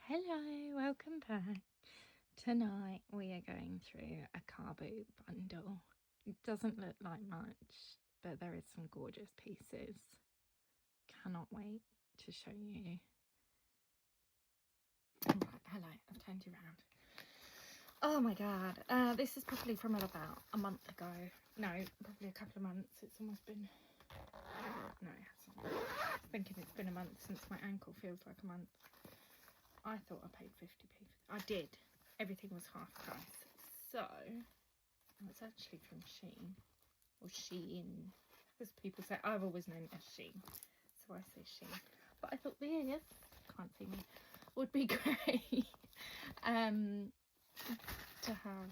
Hello, welcome back. Tonight we are going through a Carboot bundle. It doesn't look like much, but there is some gorgeous pieces. Cannot wait to show you. Right, hello, I've turned you around. Oh my god, this is probably from about a month ago. No, probably a couple of months. It's almost been... No, it hasn't. I'm thinking it's been a month since my ankle feels like a month. I thought I paid 50p for it. I did. Everything was half price. So, it's actually from Shein. Or Shein. As people say, I've always known it as Shein. So I say Shein. But I thought this, can't see me, would be great. To have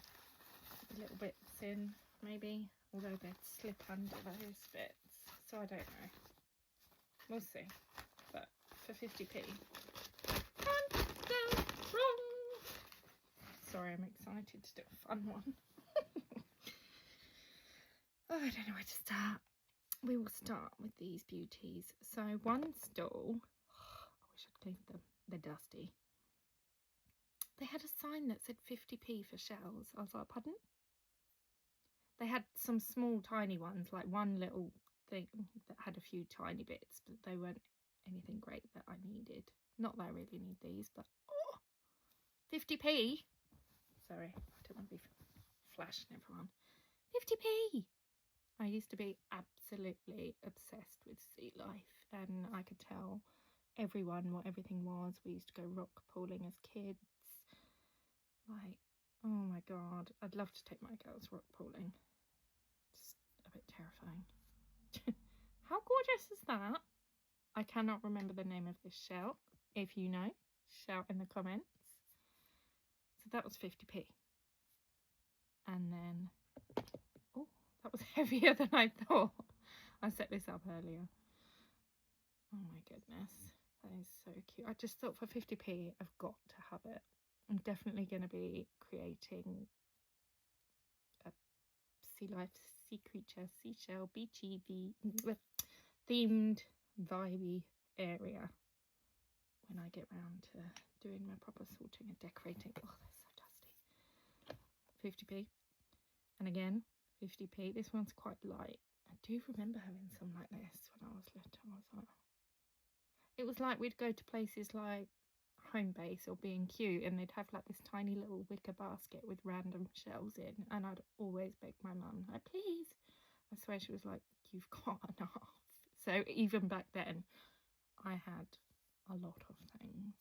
little bits in, maybe. Although they'd slip under those bits. So I don't know. We'll see. But for 50p. Sorry, I'm excited to do a fun one. Oh, I don't know where to start. We will start with these beauties. So one stall, I wish I'd cleaned them, they're dusty. They had a sign that said 50p for shells. I was like, pardon? They had some small tiny ones, like one little thing that had a few tiny bits, but they weren't anything great that I needed. Not that I really need these, but 50p. Sorry, I don't want to be flashing everyone. 50p. I used to be absolutely obsessed with sea life, and I could tell everyone what everything was. We used to go rock pooling as kids. Like, oh my god, I'd love to take my girls rock pooling. Just a bit terrifying. How gorgeous is that? I cannot remember the name of this shell. If you know, shout in the comments. So that was 50p. And then, oh, that was heavier than I thought. I set this up earlier. Oh my goodness, that is so cute. I just thought for 50p, I've got to have it. I'm definitely going to be creating a sea life, sea creature, seashell, beachy, themed, vibey area when I get round to doing my proper sorting and decorating. Oh, they're so dusty. 50p. And again, 50p. This one's quite light. I do remember having some like this when I was little. I was like, it was like we'd go to places like Homebase or B&Q and they'd have like this tiny little wicker basket with random shells in, and I'd always beg my mum, like, please. I swear she was like, you've got enough. So even back then I had a lot of things.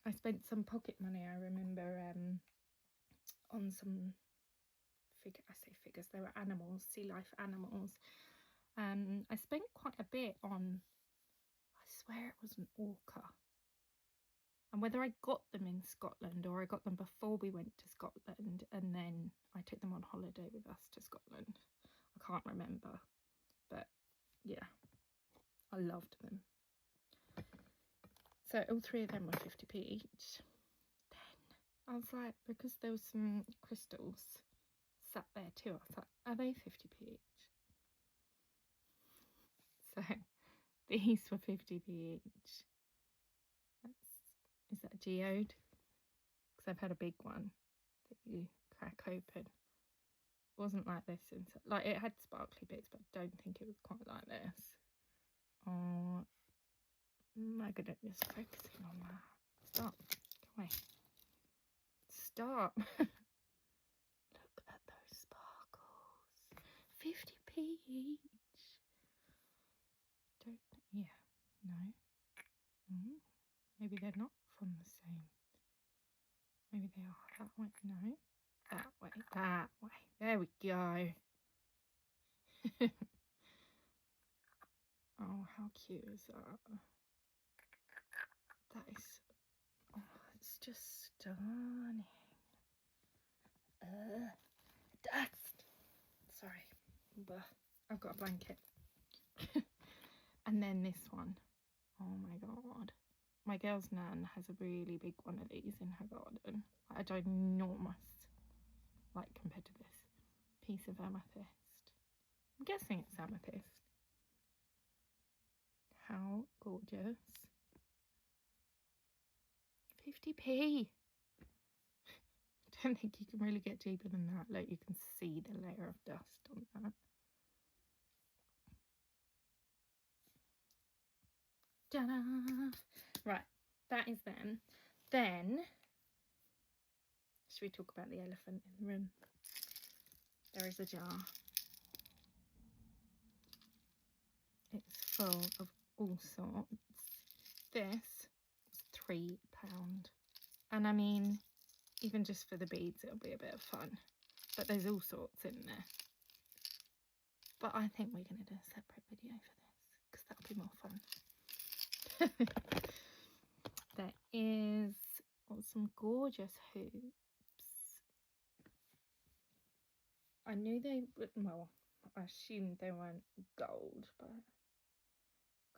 I spent some pocket money, I remember, on some I say figures, they were animals, sea life animals. I spent quite a bit on, I swear it was an orca. And whether I got them in Scotland or I got them before we went to Scotland and then I took them on holiday with us to Scotland, I can't remember. But yeah, I loved them. So all three of them were 50p each. Then I was like, because there was some crystals sat there too, I was like, are they 50p each? So these were 50p each. Is that a geode? Because I've had a big one that you crack open. It wasn't like this inside. Like, it had sparkly bits, but I don't think it was quite like this. Oh my goodness, focusing on that. Stop. Go away. Stop. Look at those sparkles. 50p each. Don't, yeah, no. Maybe they're not from the same. Maybe they are that way. No, that way, that way. There we go. Oh, how cute is that? That is, oh, it's just stunning. Dust. Sorry, but I've got a blanket. And then this one. Oh my god. My girl's nan has a really big one of these in her garden. Like a ginormous, like compared to this, piece of amethyst. I'm guessing it's amethyst. How gorgeous. 50p. I don't think you can really get cheaper than that. Look, you can see the layer of dust on that. Ta-da! Right, that is them. Then, should we talk about the elephant in the room? There is a jar. It's full of all sorts. This was £3. And I mean, even just for the beads, it'll be a bit of fun. But there's all sorts in there. But I think we're going to do a separate video for this, because that'll be more fun. There is some gorgeous hoops. I knew they would, well, I assumed they weren't gold, but I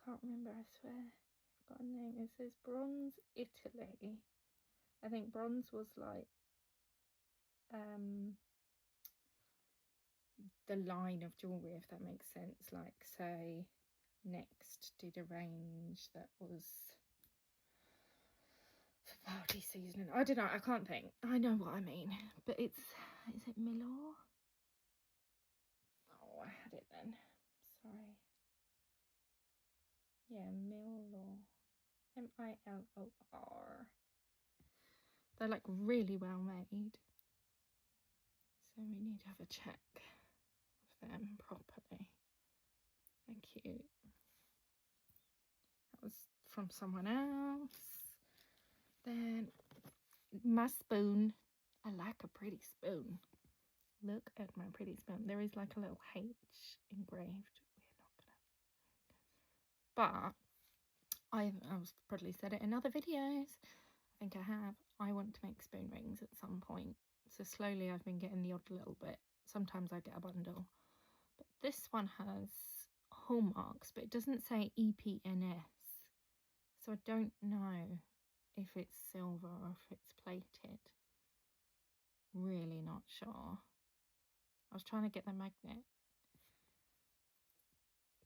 can't remember, I swear. They've got a name. It says Bronze Italy. I think bronze was like the line of jewellery, if that makes sense. Like, say, Next did a range that was for party season. I don't know, I can't think. I know what I mean. But it's, is it Milor? Oh, I had it then. Sorry. Yeah, Milor. M-I-L-O-R. They're like really well made. So we need to have a check of them properly. They're cute. That was from someone else. Then my spoon. I like a pretty spoon. Look at my pretty spoon. There is like a little H engraved. We're not gonna. But I've probably said it in other videos. I think I have. I want to make spoon rings at some point. So slowly I've been getting the odd little bit. Sometimes I get a bundle. But this one has hallmarks, but it doesn't say EPNS. So I don't know if it's silver or if it's plated. Really not sure. I was trying to get the magnet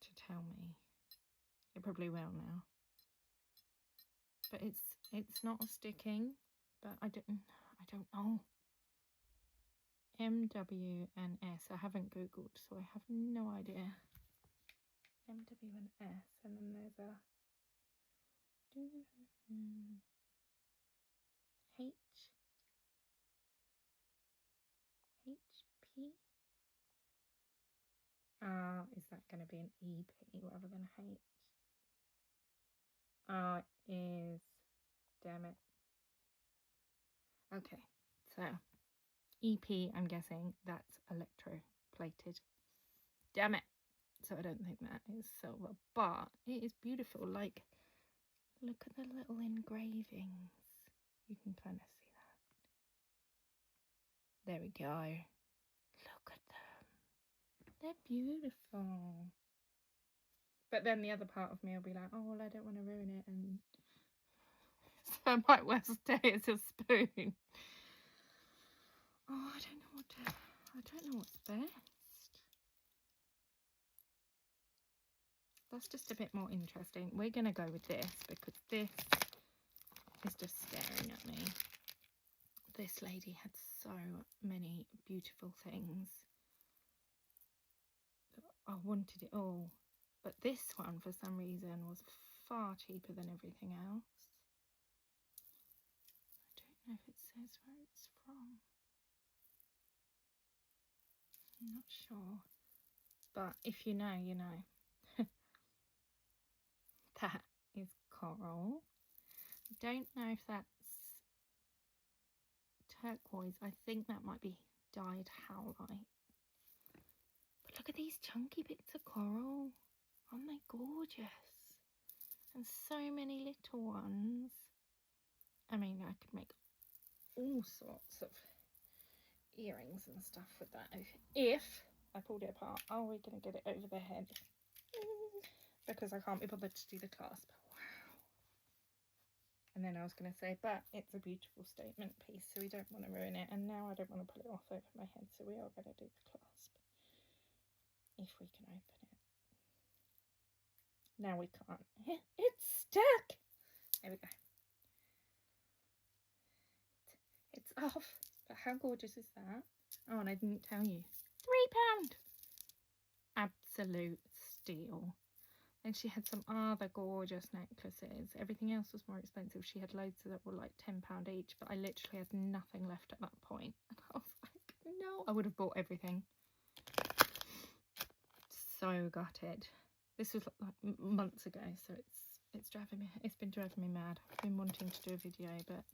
to tell me. It probably will now. But it's not sticking. But I don't know. MW and S. I haven't googled, so I have no idea. MW and S, and then there's a H. HP. Is that going to be an EP rather than H? It is. Damn it. Okay, so EP, I'm guessing that's electroplated. Damn it. So I don't think that is silver, but it is beautiful. Like, look at the little engravings. You can kind of see that. There we go. Look at them. They're beautiful. But then the other part of me will be like, oh, well, I don't want to ruin it, and so I might well stay as a spoon. Oh, I don't know what's best. That's just a bit more interesting. We're going to go with this because this is just staring at me. This lady had so many beautiful things. I wanted it all. But this one, for some reason, was far cheaper than everything else. I don't know if it says where it's from. I'm not sure. But if you know, you know. That is coral. I don't know if that's turquoise. I think that might be dyed howlite. But look at these chunky bits of coral. Aren't they gorgeous? And so many little ones. I mean, I could make all sorts of earrings and stuff with that if I pulled it apart. Oh, we're going to get it over the head. Because I can't be bothered to do the clasp. Wow. And then I was going to say, but it's a beautiful statement piece, so we don't want to ruin it. And now I don't want to pull it off over my head, so we are going to do the clasp. If we can open it. Now we can't. It's stuck! There we go. off. But how gorgeous is that? Oh, and I didn't tell you. £3. Absolute steal. And she had some other gorgeous necklaces. Everything else was more expensive. She had loads that were like £10 each, but I literally had nothing left at that point. And I was like, no, I would have bought everything. So gutted. This was like months ago, so it's been driving me mad. I've been wanting to do a video, but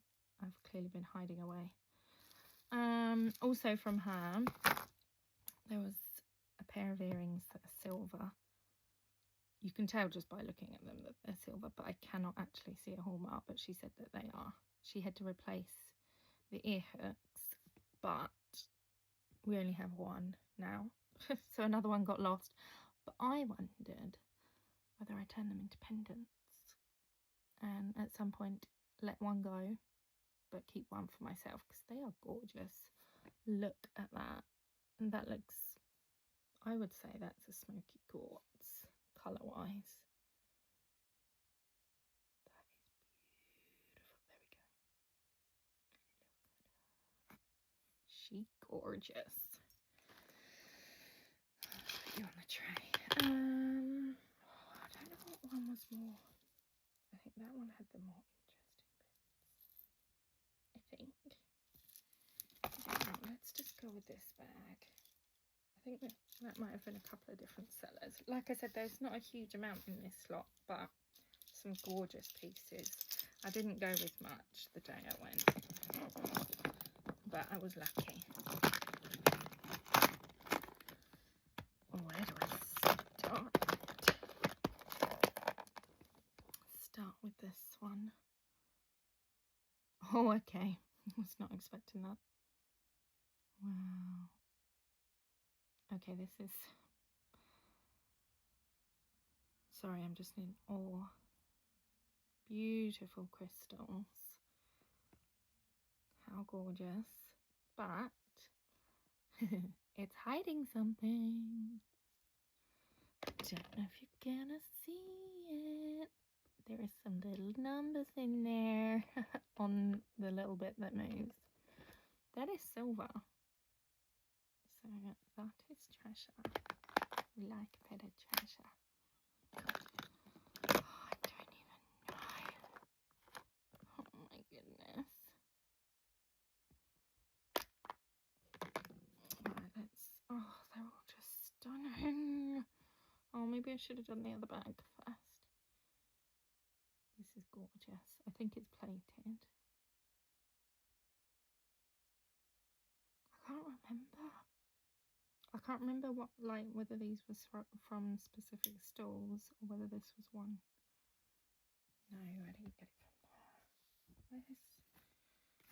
I've clearly been hiding away. Also from her, there was a pair of earrings that are silver. You can tell just by looking at them that they're silver, but I cannot actually see a hallmark, but she said that they are. She had to replace the ear hooks, but we only have one now. So another one got lost. But I wondered whether I turn them into pendants and at some point let one go, but keep one for myself, because they are gorgeous. Look at that. And that looks, I would say that's a smoky quartz colour wise. That is beautiful. There we go. Look at her. She gorgeous. Put you on the tray. I don't know what one was more. I think that one had the more interesting bits. I think. Let's just go with this bag. I think that might have been a couple of different sellers. Like I said, there's not a huge amount in this lot, but some gorgeous pieces. I didn't go with much the day I went, but I was lucky. Where do I start? Start with this one. Oh, okay. I was not expecting that. Wow. Okay, this is... Sorry, I'm just in awe. Beautiful crystals. How gorgeous. But it's hiding something. Don't know if you're gonna see it. There are some little numbers in there on the little bit that moves. That is silver. So that is treasure. We like a bit of treasure. Oh, I don't even know. Oh my goodness. Right, let's... Oh, they're all just stunning. Oh, maybe I should have done the other bag first. This is gorgeous. I think it's plated. I can't remember what, like, whether these was from specific stalls or whether this was one. No, I didn't get it from there. Where's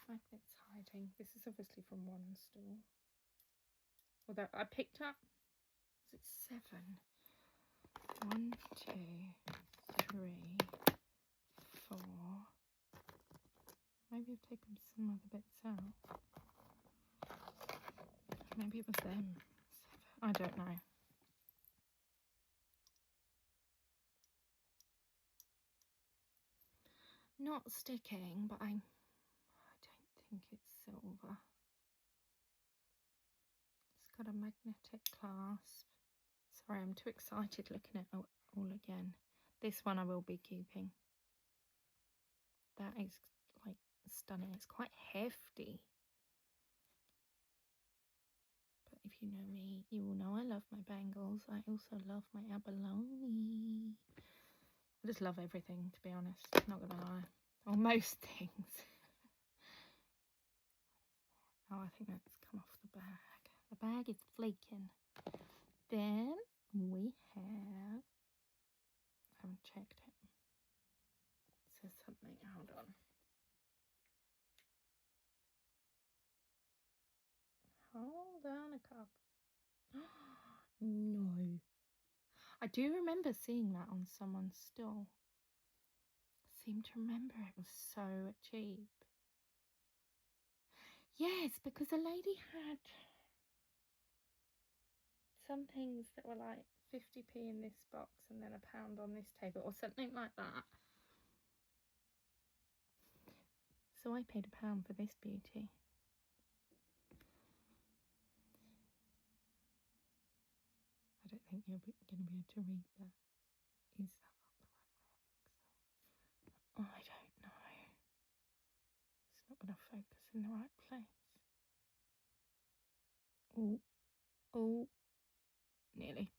magnets hiding? This is obviously from one stall. Although I picked up, was it 7? 1, 2, 3, 4. Maybe I've taken some other bits out. Maybe it was them. 7. I don't know. Not sticking, but I don't think it's silver. It's got a magnetic clasp. Sorry, I'm too excited looking at it all again. This one I will be keeping. That is like stunning. It's quite hefty. But if you know me, you will know I love my bangles. I also love my abalone. I just love everything, to be honest. Not gonna lie. Or most things. Oh, I think that's come off the bag. The bag is flaking. Then we have... I haven't checked it. It says something. Hold on. Hold on a cup. No. I do remember seeing that on someone's stall. I seem to remember it was so cheap. Yes, because a lady had some things that were like 50p in this box and then £1 on this table or something like that. So I paid £1 for this beauty. think you're going to be able to read that. Is that not the right way? I think so. I don't know. It's not going to focus in the right place. Oh, nearly.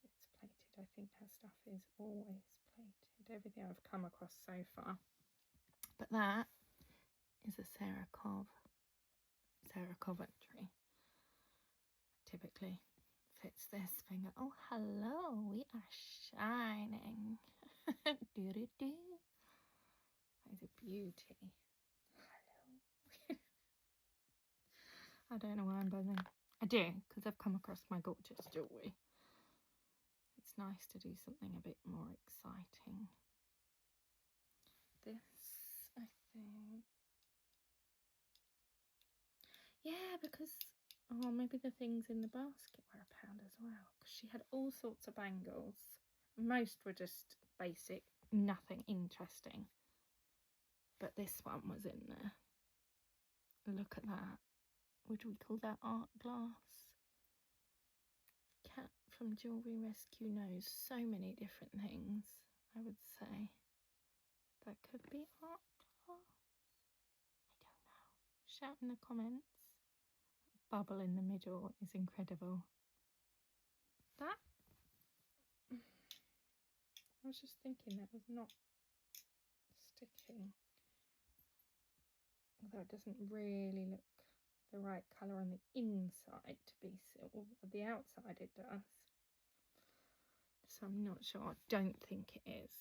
It's plated. I think her stuff is always plated. Everything I've come across so far. But that is a Sarah Coventry. Typically fits this finger. Oh, hello, we are shining. Do do do. That is a beauty. Hello. I don't know why I'm buzzing. I do, because I've come across my gorgeous jewellery. It's nice to do something a bit more exciting. This, I think. Yeah, because, oh, maybe the things in the basket were £1 as well. Because she had all sorts of bangles. Most were just basic, nothing interesting. But this one was in there. Look at that. Would we call that art glass? Cat from Jewellery Rescue knows so many different things, I would say. That could be art glass. I don't know. Shout in the comments. Bubble in the middle is incredible. That, I was just thinking that was not sticking. Although it doesn't really look the right colour on the inside to be silver. The outside it does. So I'm not sure. I don't think it is.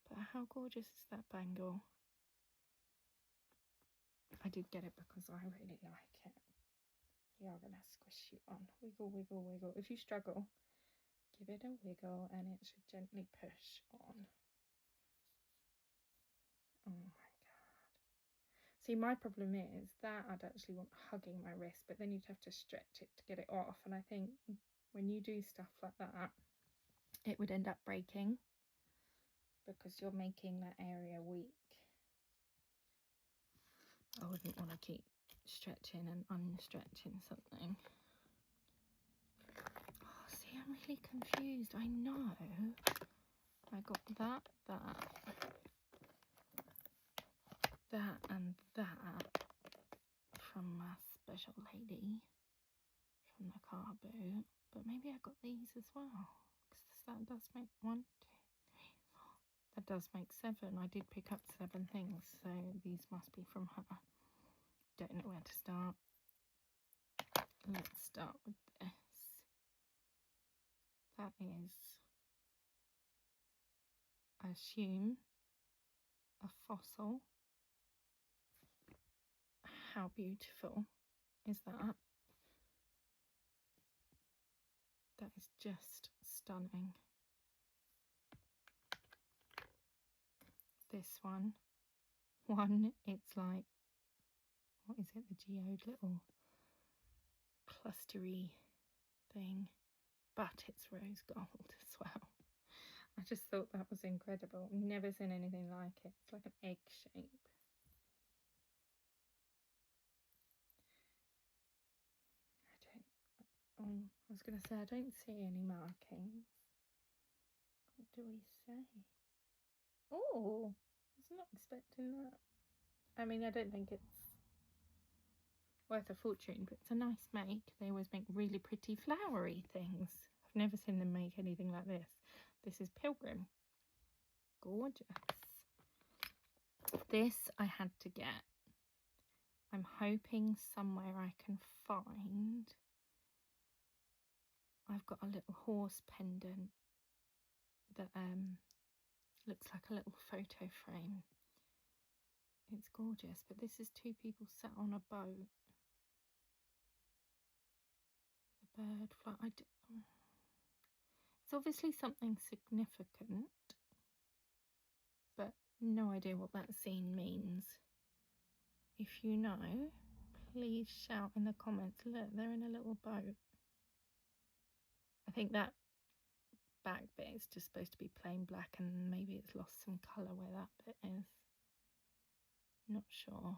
But how gorgeous is that bangle? I did get it because I really like it. We are going to squish you on. Wiggle, wiggle, wiggle. If you struggle, give it a wiggle and it should gently push on. Oh my god. See, my problem is that I'd actually want hugging my wrist, but then you'd have to stretch it to get it off. And I think when you do stuff like that, it would end up breaking because you're making that area weak. I wouldn't want to keep stretching and unstretching something. Oh, see, I'm really confused. I know I got that and that from my special lady from the Carboot, but maybe I got these as well, because that does make 1, 2, 3, 4. That does make 7. I did pick up 7 things, so these must be from her. Don't know where to start. Let's start with this. That is, I assume, a fossil. How beautiful is that? That is just stunning. This one, it's like, what is it, the geode little clustery thing, but it's rose gold as well. I just thought that was incredible. Never seen anything like it. It's like an egg shape. I was going to say, I don't see any markings. What do we say? Oh, I was not expecting that. I mean, I don't think it's worth a fortune, but it's a nice make. They always make really pretty flowery things. I've never seen them make anything like this. This is Pilgrim. Gorgeous. This I had to get. I'm hoping somewhere I can find. I've got a little horse pendant that looks like a little photo frame. It's gorgeous, but this is 2 people sat on a boat. The bird fly. It's obviously something significant, but no idea what that scene means. If you know, please shout in the comments. Look, they're in a little boat. I think that back bit is just supposed to be plain black, and maybe it's lost some colour where that bit is. Not sure.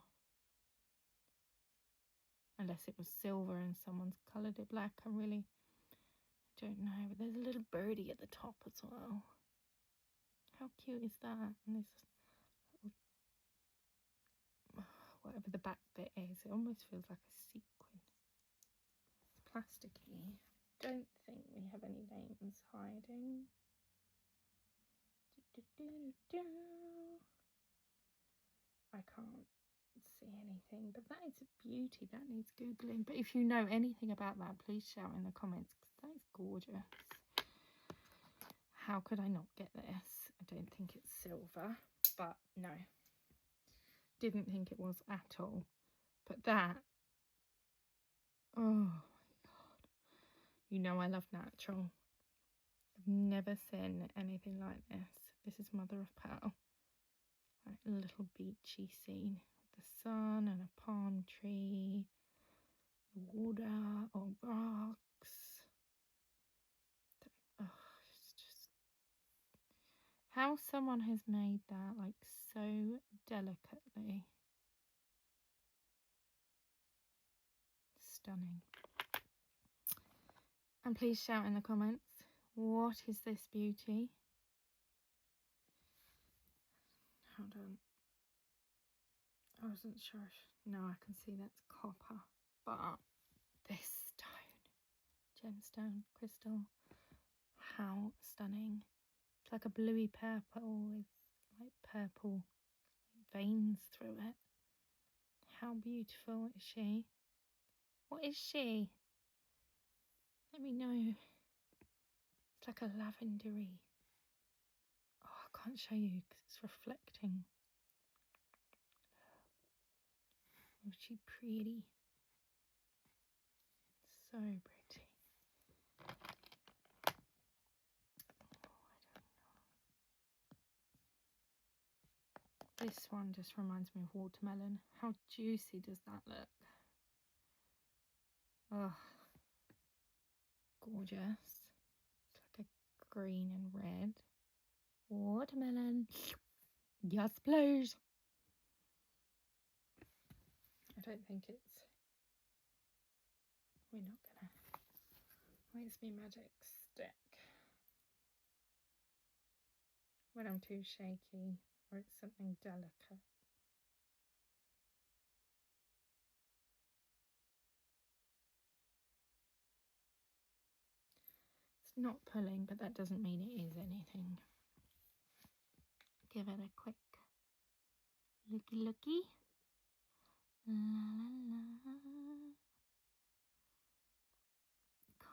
Unless it was silver and someone's coloured it black. I'm really Don't know, but there's a little birdie at the top as well. How cute is that? And this little, whatever the back bit is, it almost feels like a sequin. It's plasticky. Don't think we have any names hiding. I can't see anything, but that is a beauty. That needs googling. But if you know anything about that, please shout in the comments, because that is gorgeous. How could I not get this? I don't think it's silver, but no, didn't think it was at all. But that, oh my god, you know I love natural. I've never seen anything like this. This is mother of pearl. Like a little beachy scene with the sun and a palm tree, the water or rocks. Oh, it's just how someone has made that like so delicately. Stunning. And please shout in the comments, what is this beauty? Hold on. I wasn't sure if, no, I can see that's copper, but this stone, gemstone, crystal, how stunning. It's like a bluey purple with like purple veins through it. How beautiful is she? What is she? Let me know. It's like a lavendery. Oh, I can't show you because it's reflecting. Oh, she pretty. So pretty. Oh, I don't know. This one just reminds me of watermelon. How juicy does that look? Oh, gorgeous. It's like a green and red. Watermelon. Yes, please. I don't think it's... We're not gonna... Where's my magic stick? When I'm too shaky or it's something delicate. It's not pulling, but that doesn't mean it is anything. Give it a quick looky. La la la.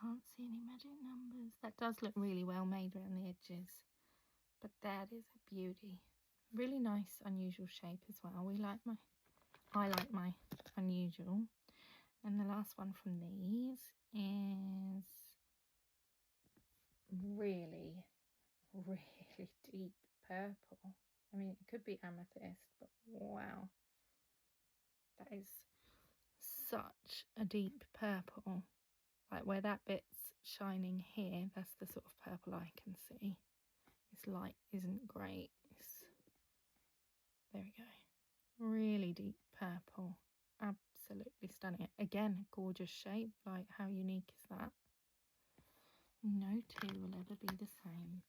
Can't see any magic numbers. That does look really well made around the edges, but that is a beauty. Really nice, unusual shape as well. I like my unusual. And the last one from these is really, really deep purple. I mean, it could be amethyst, but wow, that is such a deep purple. Like where that bit's shining here, that's the sort of purple I can see. This light isn't great. There we go. Really deep purple. Absolutely stunning. Again, gorgeous shape. Like, how unique is that? No two will ever be the same.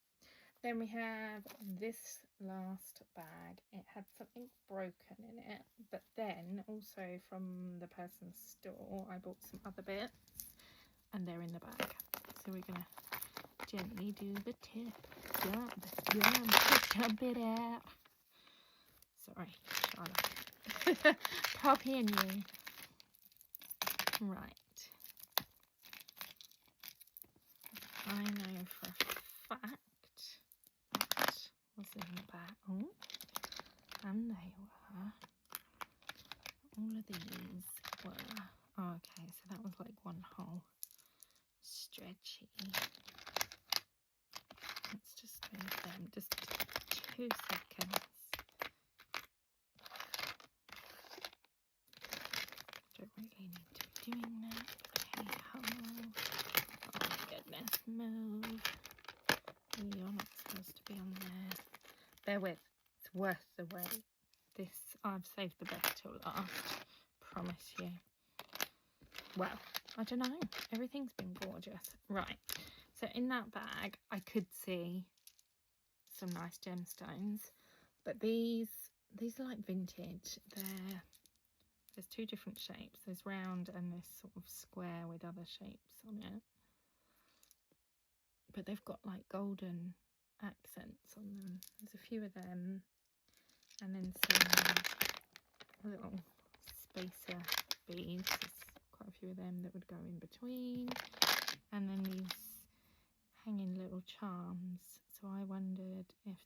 Then we have this last bag. It had something broken in it, but then also from the person's store I bought some other bits and they're in the bag. So we're gonna gently do the tip. Jump it out. Sorry, Charlotte. Poppy and you. Right. I know for a fact that was in the bag. Oh, and they were. All of these were. Oh, okay, so that was like one whole stretchy. Let's just move them. Just 2 seconds. Don't really need to be doing that. Hey ho. Oh my goodness, move. You're not supposed to be on there. Bear with, it's worth the wait. This, I've saved the best till last. Promise you. Well, I don't know. Everything's been gorgeous. Right, So in that bag, I could see some nice gemstones, but these are like vintage. There's two different shapes. There's round and this sort of square with other shapes on it. But they've got like golden accents on them. There's a few of them, and then some little spacer beads. There's quite a few of them that would go in between, and then these hanging little charms. So I wondered if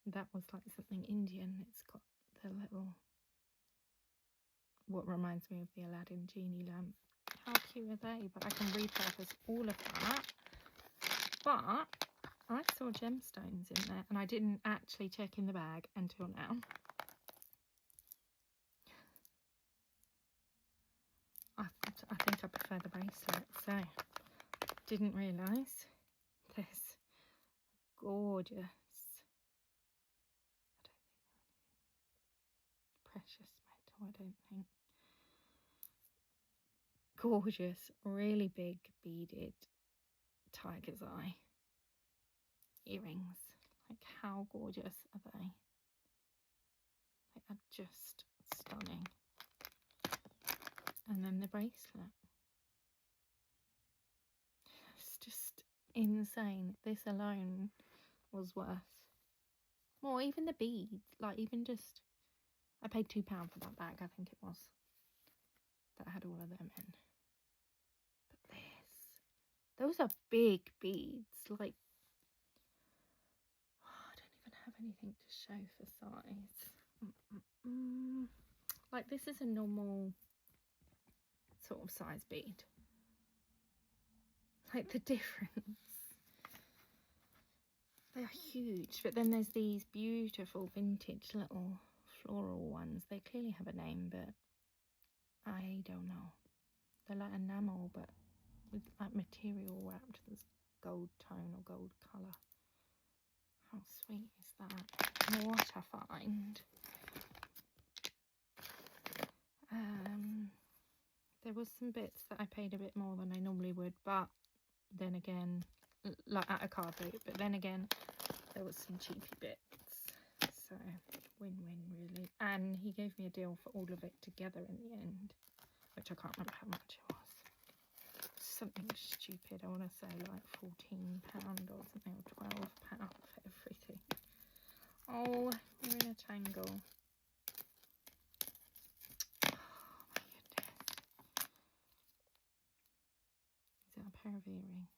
that was like something Indian. It's got the little, what reminds me of the Aladdin genie lamp. How cute are they? But I can repurpose all of that. But I saw gemstones in there, and I didn't actually check in the bag until now. I think I prefer the bracelet, so didn't realise this gorgeous, I don't think they're anything precious metal, I don't think. Gorgeous, really big beaded tiger's eye earrings. Like, how gorgeous are they? They are just stunning. And then the bracelet. It's just insane. This alone was worth, well, even the beads, like even just, I paid £2 for that bag, I think it was, that had all of them in. But those are big beads. Like, I don't even have anything to show for size. Like, this is a normal sort of size bead. Like, the difference. They are huge. But then there's these beautiful vintage little floral ones. They clearly have a name, but I don't know. They're like enamel, but with like material wrapped. There's gold tone or gold colour. How sweet is that? What a find. There was some bits that I paid a bit more than I normally would, but then again, like at a car boot, but then again, there was some cheapy bits. So win-win really. And he gave me a deal for all of it together in the end, which I can't remember how much it was. Something stupid. I want to say like £14 or something, or £12 for everything. Oh, we're in a tangle. A pair of earrings.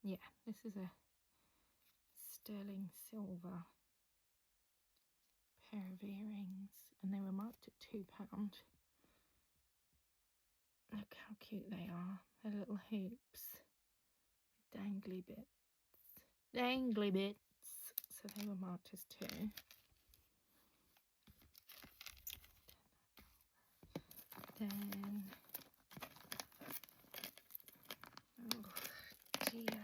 Yeah, this is a sterling silver pair of earrings, and they were marked at £2. Look how cute they are. They're little hoops with dangly bits. So they were marked as 2. Then, oh dear,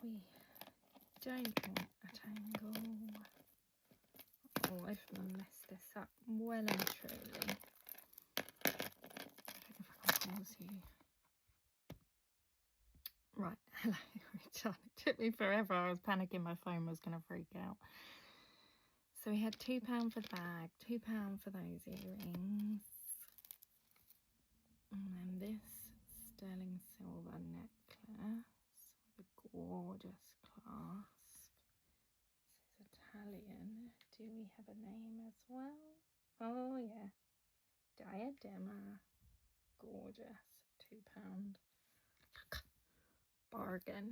we don't want a tangle. Oh, I've messed this up well and truly. I don't know if I can pause you. Right, hello, we're done. It took me forever. I was panicking my phone was going to freak out. So we had £2 for the bag, £2 for those earrings. And then this sterling silver necklace with a gorgeous clasp. This is Italian. Do we have a name as well? Oh yeah, diadema. Gorgeous. £2. Bargain.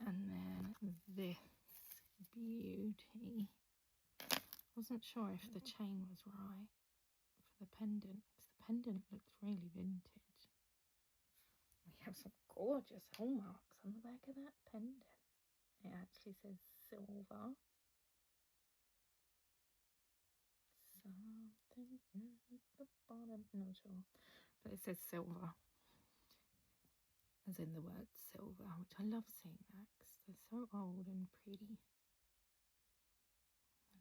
And then this beauty. Wasn't sure if the chain was right for the pendant, because the pendant looks really vintage. We have some gorgeous hallmarks on the back of that pendant. It actually says silver. Something at the bottom, not sure, but it says silver, as in the word silver, which I love seeing that because they're so old and pretty.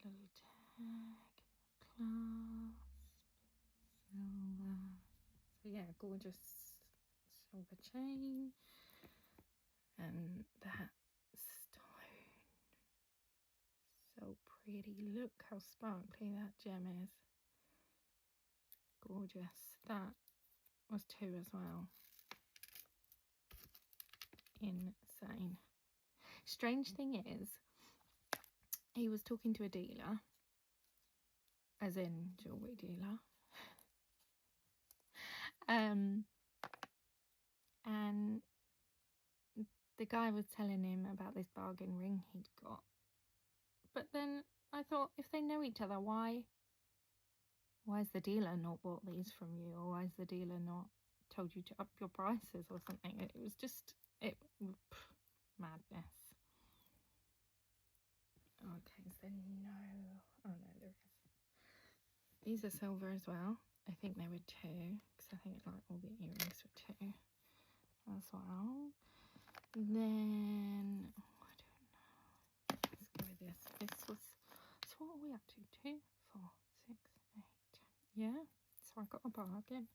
A little tag, clasp, silver. So yeah, gorgeous silver chain. And that stone, so pretty. Look how sparkly that gem is. Gorgeous. That was 2 as well. Insane. Strange thing is, he was talking to a dealer, as in jewellery dealer, and the guy was telling him about this bargain ring he'd got. But then I thought, if they know each other, why has the dealer not bought these from you, or why has the dealer not told you to up your prices or something? It was just madness. Okay, is there no? Oh no, there is. These are silver as well. I think they were 2, because I think like all the earrings were 2 as well. And then, oh, I don't know. Let's go with this. This was, so what are we up to? 2, 4, 6, 8, 10. Yeah, so I got a bargain.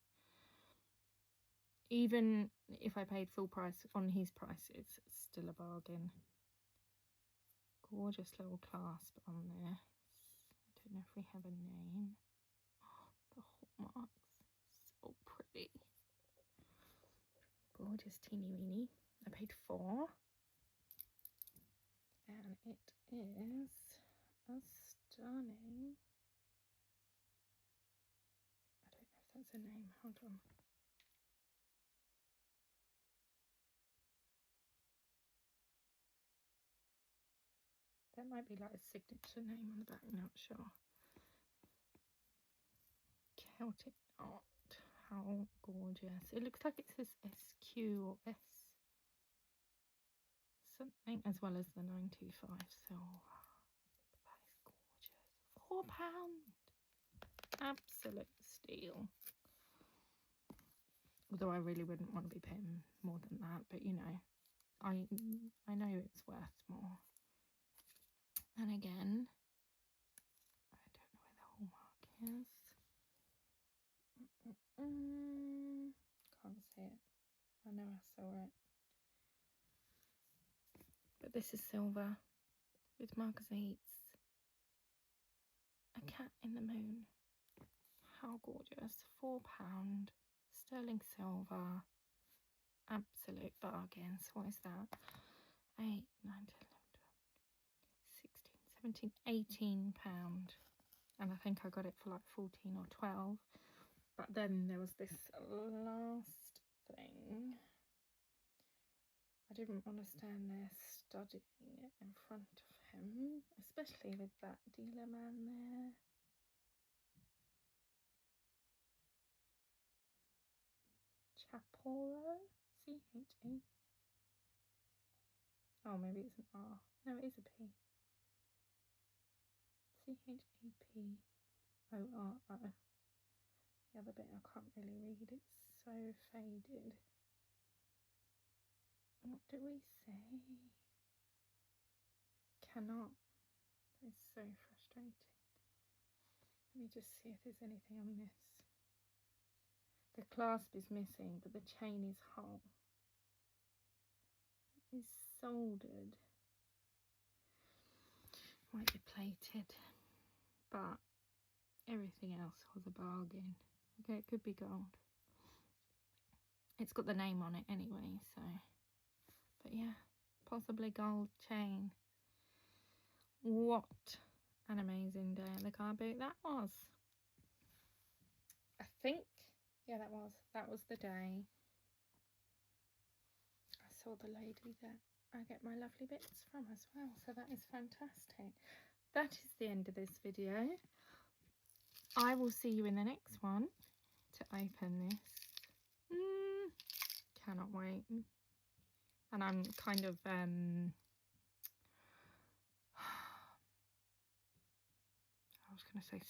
Even if I paid full price on his prices, it's still a bargain. Gorgeous little clasp on there. I don't know if we have a name. Oh, the hallmarks, so pretty. Gorgeous teeny weeny. I paid 4. And it is a stunning, I don't know if that's a name, hold on. That might be like a signature name on the back, not sure. Celtic art, how gorgeous. It looks like it says SQ or S something, as well as the 925 silver. But that is gorgeous. £4. Absolute steal. Although I really wouldn't want to be paying more than that, but you know, I know it's worth more. And again, I don't know where the hallmark is. Can't see it. I know I saw it. But this is silver with marguerites. A cat in the moon. How gorgeous. £4. Sterling silver. Absolute bargain. So what is that? 8, 9, 10, 11, 12, 16, 17, £18. And I think I got it for like 14 or 12. But then there was this last thing. I didn't want to stand there studying it in front of him, especially with that dealer man there. Chaporo? C-H-E? Oh, maybe it's an R. No, it is a P. C-H-A-P-O-R-O. The other bit I can't really read. It's so faded. What do we say? Cannot. It's so frustrating. Let me just see if there's anything on this. The clasp is missing, but the chain is whole. It is soldered. Might be plated, but everything else was a bargain. Okay, it could be gold. It's got the name on it anyway, so. But yeah, possibly gold chain. What an amazing day at the car boot that was. I think, yeah, that was the day I saw the lady that I get my lovely bits from as well. So that is fantastic. That is the end of this video. I will see you in the next one to open this. Cannot wait. And I'm kind of I was going to say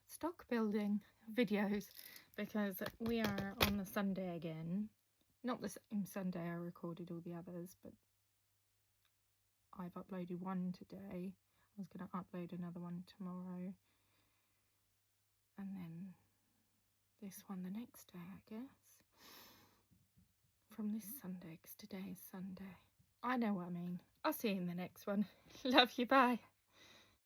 stock building videos, because we are on the Sunday again. Not the same Sunday I recorded all the others, but I've uploaded one today. I was going to upload another one tomorrow, and then this one the next day, I guess. From this Sunday, because today is Sunday. I know what I mean. I'll see you in the next one. Love you, bye.